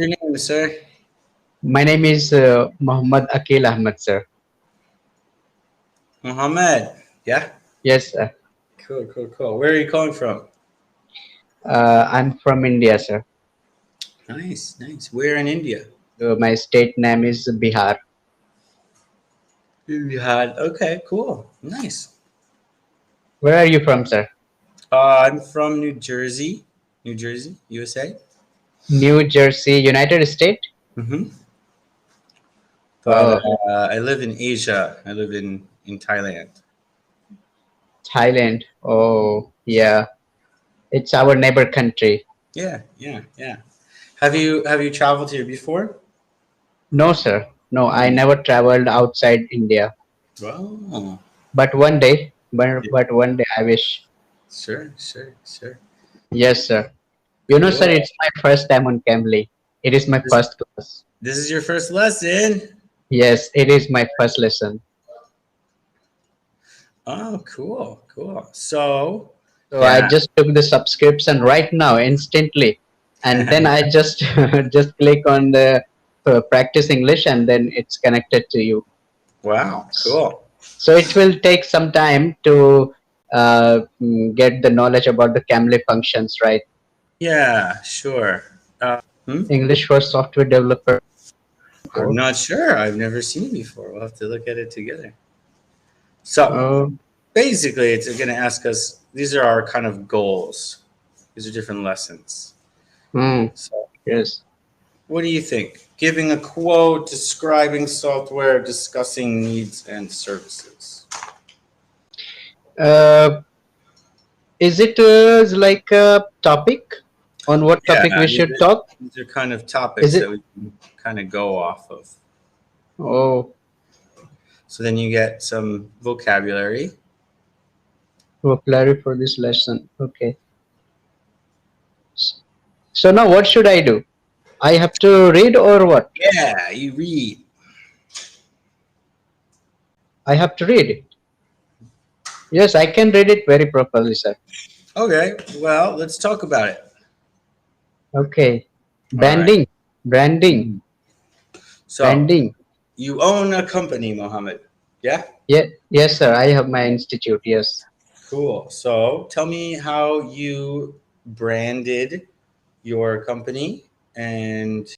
your name, sir? My name is Muhammad Akil Ahmed, sir. Mohammed. Yeah? Yes, sir. Cool, cool, cool. Where are you calling from? I'm from India, sir. Nice, nice. Where in India? My state name is Bihar. You had, okay, cool. Nice. Where are you from, sir? I'm from New Jersey, USA. New Jersey, United States. Mm-hmm. But Oh, I live in Asia. I live in Thailand. Thailand. Oh, yeah. It's our neighbor country. Yeah, yeah, yeah. Have you traveled here before? No, sir. No, I Hmm. never traveled outside India. Oh, But one day, yeah. but one day I wish. Sure, sure, sure. Yes, sir. You know, sir, Cool. it's my first time on Cambly. It is my This, first class. this is your first lesson. Yes, it is my first lesson. Oh, cool, cool. So, So I yeah. just took the subscription right now, instantly, and then I just just click on the practice English, and then it's connected to you. Wow, cool. So it will take some time to get the knowledge about the Cambly functions, right? Yeah, sure. Hmm? English for software developer. I'm not sure. I've never seen it before. We'll have to look at it together. So, Oh, basically, it's going to ask us these are our kind of goals, these are different lessons. mm, So, yes. what do you think? Giving a quote, describing software, discussing needs and services. Uh, is it like a topic? On what topic Yeah, we should talk? these are kind of Is topics it? that we can kind of go off of. Oh, So then you get some vocabulary. vocabulary for this lesson. Okay. So now what should I do? I have to read or what? Yeah, you read. I have to read it. Yes, I can read it very properly, sir. Okay, well, let's talk about it. Okay. All right. Branding, branding, So branding. you own a company, Mohammed. Yeah? Yeah, yes, sir. I have my institute. Yes. Cool. So tell me how you branded your company and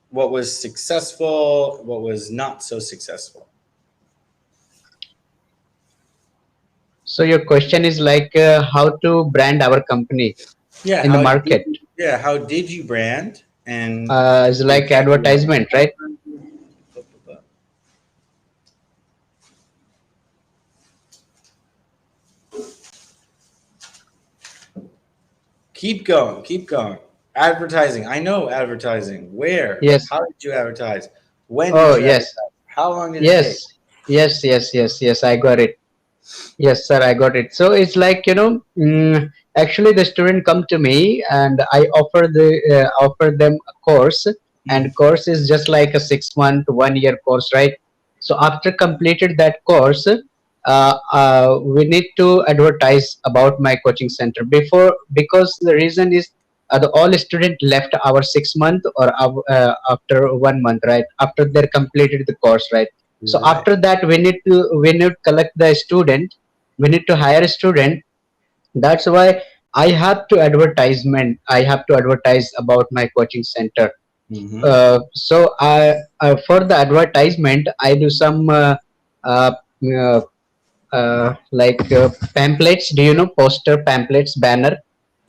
what was successful, what was not so successful. So your question is like how to brand our company Yeah, in the market. how did you brand and It's did like people advertisement, right? keep going, keep going. Advertising. I know advertising. Where? Yes. How did you advertise? When did Oh, you yes. advertise? How long did it take? Yes. Yes. Yes. Yes. Yes. I got it. Yes, sir, I got it. So it's like actually the student come to me and I offer them a course, Mm. and course is just like a 6 month, 1 year course, right? So after completed that course, we need to advertise about my coaching center before, because the reason is the all student left our 6 month or after 1 month, right? After they completed the course, right? So Right. after that we need to collect the student, we need to hire a student. That's why I have to advertise about my coaching center. Mm-hmm. So I for the advertisement I do some uh, uh, like pamphlets. Do you know poster, pamphlets, banner?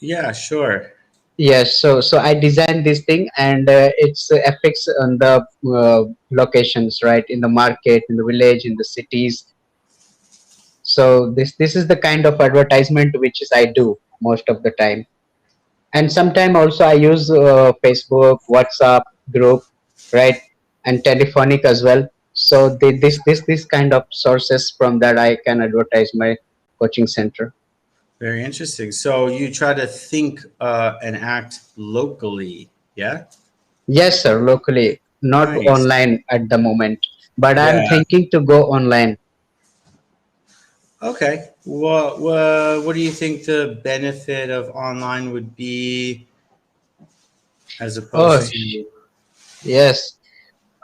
Yeah, sure. Yes, so I designed this thing, and it's affects on the locations, right, in the market, in the village, in the cities. So this is the kind of advertisement which is I do most of the time, and sometime also I use Facebook, WhatsApp group, right, and telephonic as well. So this kind of sources, from that I can advertise my coaching center. Very interesting. So you try to think and act locally. Yeah. Yes, sir, locally, not Nice. online at the moment, but I'm Yeah. thinking to go online. Okay. What do you think the benefit of online would be as Oh, opposed to. yes.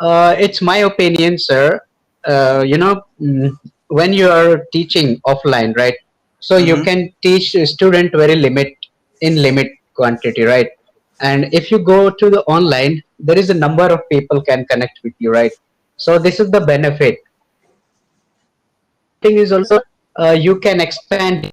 It's my opinion, sir. When you are teaching offline, right? So you Mhm. can teach a student very limit quantity, right? And if you go to the online, there is a number of people can connect with you, right? So this is the benefit. Thing is also you can expand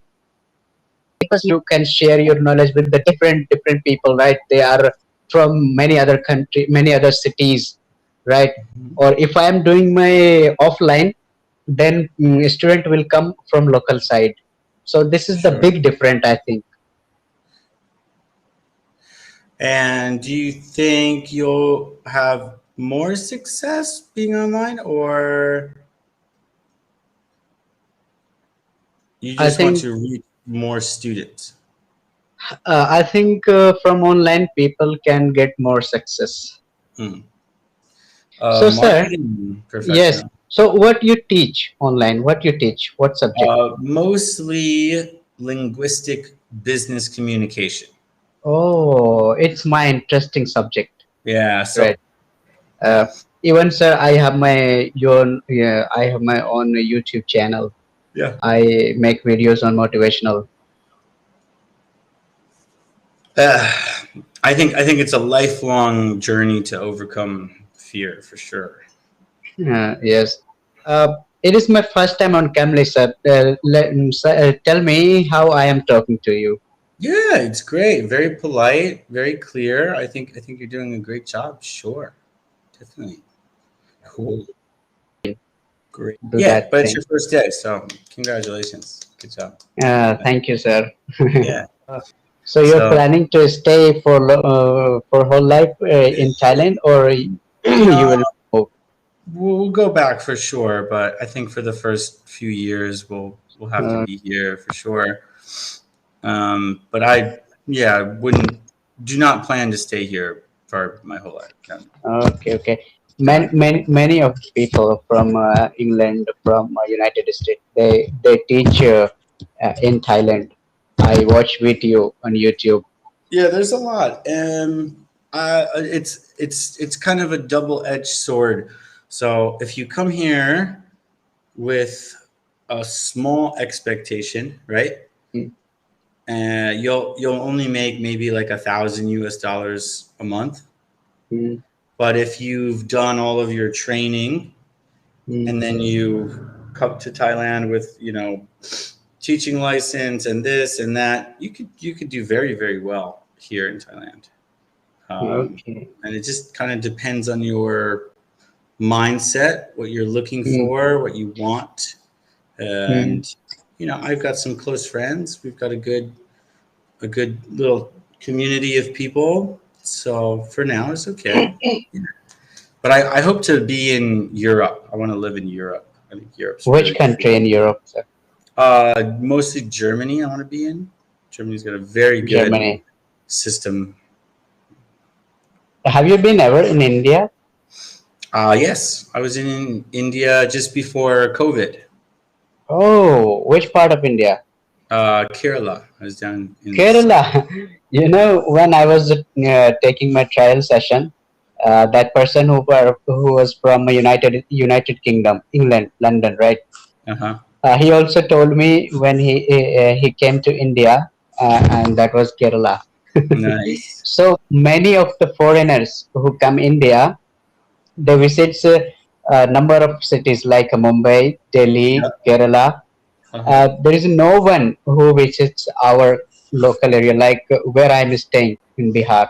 because you can share your knowledge with the different people, right? They are from many other cities, right? Or if I am doing my offline, then a student will come from local side. So this is the Sure. big difference, I think. And do you think you'll have more success being online, or you i just want think to reach more students? I think from online people can get more success. Hmm. So sir, Marketing yes, professional. so what you teach online, what you teach, what subject? Mostly linguistic business communication. Oh, it's my interesting subject, Yeah. right? So Uh, Even sir, I have my own YouTube channel. yeah. I make videos on motivational. Uh, I think it's a lifelong journey to overcome fear for sure. Yes. It is my first time on Cambly, sir. Tell me how I am talking to you. Yeah, it's great. Very polite, very clear. I think you're doing a great job. Sure. Definitely. Cool. Great. Do Yeah, that but it's thing. your first day, so congratulations. Good job. Thank you, sir. Yeah. So you're So planning to stay for whole life in Thailand, or you uh, will move? we'll go back for sure, but I think for the first few years we'll have to Uh, be here for sure. But I yeah, wouldn't do not plan to stay here for my whole life. No, Okay, okay. definitely not. Many of people from England, from United States, they teach in Thailand. I watch video on YouTube. Yeah, there's a lot. It's kind of a double-edged sword. So if you come here with a small expectation, right? Mm, You'll only make maybe like 1,000 US dollars a month. mm, But if you've done all of your training mm. and then you come to Thailand with, teaching license and this and that, you could do very, very well here in Thailand. Okay. And it just kind of depends on your mindset, what you're looking Mm, for, what you want. mm. And I've got some close friends. We've got a good little community of people. So for now, it's okay. But I hope to be in Europe. I want to live in Europe. I think Europe's Which really country cool. in Europe, sir? Mostly Germany. I want to be in. Germany's got a very good Germany. system. Have you been ever in India? Yes, I was in India just before COVID. Oh, which part of India? Kerala. I was down in the south. Kerala. When I was taking my trial session, that person who was from United Kingdom, England, London, right? Uh huh. He also told me when he came to India, and that was Kerala. Nice. So many of the foreigners who come India, they visit a number of cities like Mumbai, Delhi, Yep. Kerala. Uh huh. There is no one who visits our local area, like where I'm staying in Bihar.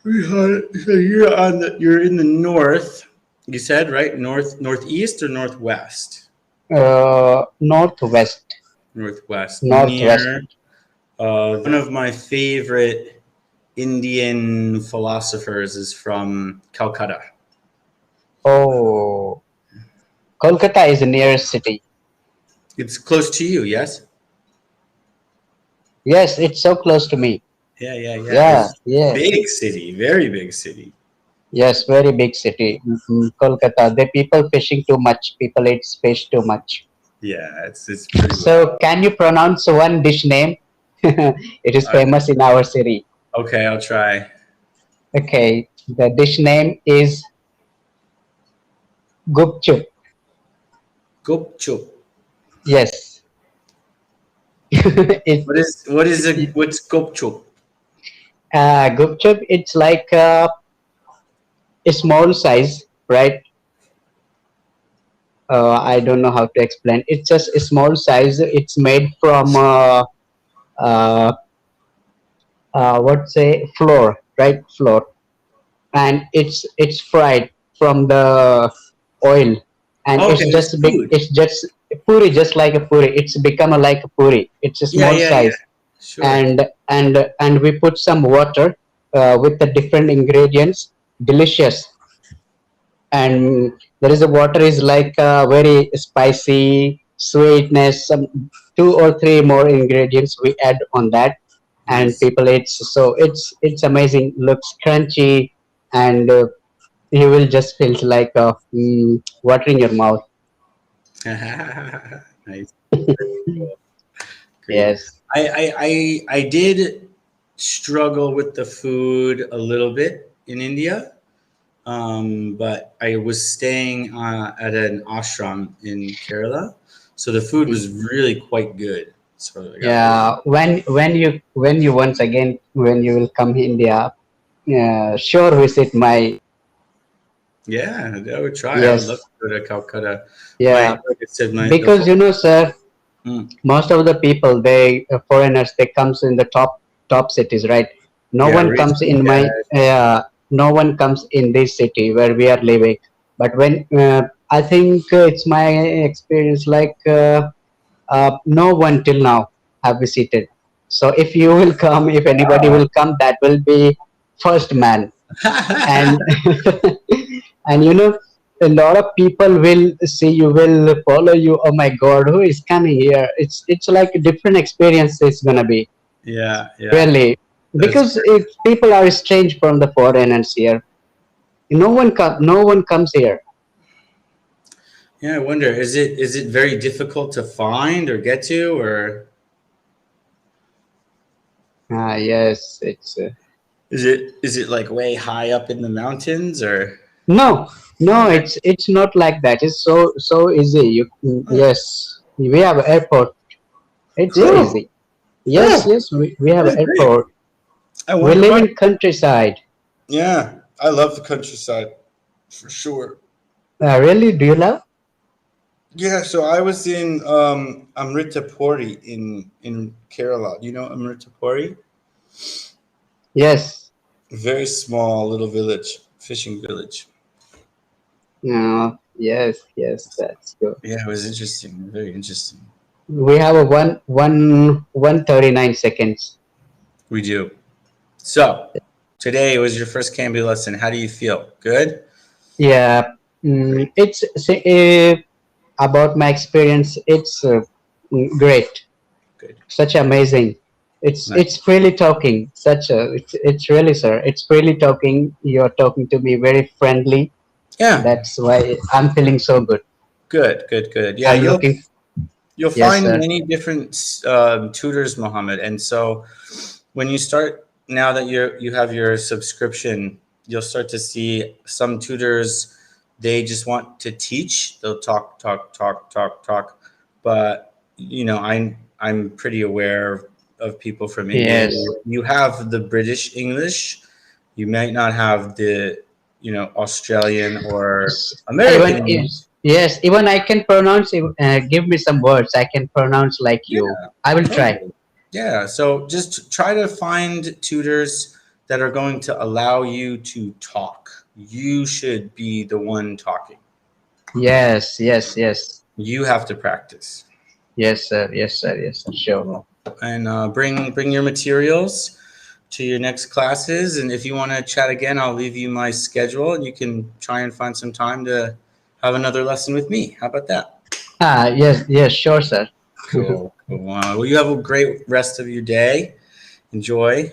So you're in the north. You said right, northeast or northwest? Northwest, Northwest, northwest. near one of my favorite Indian philosophers is from Calcutta. Oh, Kolkata is the nearest city. It's close to you, yes? Yes, it's so close to me. Yeah, yeah, yeah. Yeah, It's yeah. big city, very big city. Yes, very big city. Kolkata. The people fishing too much. People eat fish too much. Yeah, it's pretty So, wild. can you pronounce one dish name? It is Uh, famous in our city. okay, I'll try. Okay, the dish name is gupchup. Gupchup. Yes. it, What's gupchup? Gupchup, it's like a small size, right? I don't know how to explain. It's just a small size. It's made from uh, what say flour, right? Flour, and it's fried from the oil, and Okay, it's food. it's just puri, just like a puri. It's become a, like a puri. It's a Yeah, small yeah, yeah. size, Sure. and we put some water with the different ingredients. Delicious. And there is a water is like very spicy sweetness, some two or three more ingredients we add on that, and Nice. people eat. So it's amazing, looks crunchy, and you will just feel like watering your mouth. Nice. Cool. Great. Yes. I did struggle with the food a little bit in India, but I was staying at an ashram in Kerala, so the food was really quite good. So I got really Yeah, when you once again, when you will come India, sure visit my. yeah. I would try. I would love Yes. to go to Calcutta. My Yeah, like I said, my the because sir, mm, most of the people, they foreigners, they comes in the top cities, right? No yeah, one Rich comes in my Phuket. no one comes in this city where we are living. But when I think it's my experience, like no one till now have visited. So if you will come, if anybody Wow. will come, that will be first man. And and a lot of people will see you, will follow you. Oh my god, who is coming here? It's like a different experience. It's gonna be Yeah, yeah. really, That's because if people are strange from the foreigners here, no one comes here. yeah. I wonder, is it very difficult to find or get to, or Yes, it's is it like way high up in the mountains, or no, no, okay? it's not like that. It's so easy. Oh, Yes, we have an airport. It's so cool. easy. Yes, Oh, yes, we have that's an great. airport. I We wonder live why. in countryside. Yeah, I love the countryside for sure. Really? Do you love? Yeah, so I was in Amritapuri in Kerala. You know Amritapuri? Yes. Very small little village, fishing village. No. Yes. Yes. That's good. Yeah, it was interesting. Very interesting. We have a 1:39 seconds. We do. So today was your first Cambly lesson. How do you feel? Good? Yeah. Great. It's about my experience. It's great. Good. Such amazing. It's Nice. freely talking. It's really, sir. It's freely talking. You're talking to me very friendly. Yeah. That's why I'm feeling so good. Good. Good. Good. Yeah. I'm You'll looking. you'll Yes, find sir. many different tutors, Mohammed. And so when you start now that you have your subscription, you'll start to see some tutors. They just want to teach. They'll talk, talk, talk, talk, talk. But I'm pretty aware of people from India. Yes. You have the British English. You might not have the Australian or American Even English. yes, even I can pronounce. Give me some words. I can pronounce like Yeah, you. I will try. totally. Yeah, so just try to find tutors that are going to allow you to talk. You should be the one talking. Yes, yes, yes, You have to practice. yes, sir. Yes, sir. Yes, sir. Sure. Cool. And bring your materials to your next classes. And if you want to chat again, I'll leave you my schedule, and you can try and find some time to have another lesson with me. How about that? Yes, yes, sure, sir. Cool. Cool. Well, you have a great rest of your day. Enjoy.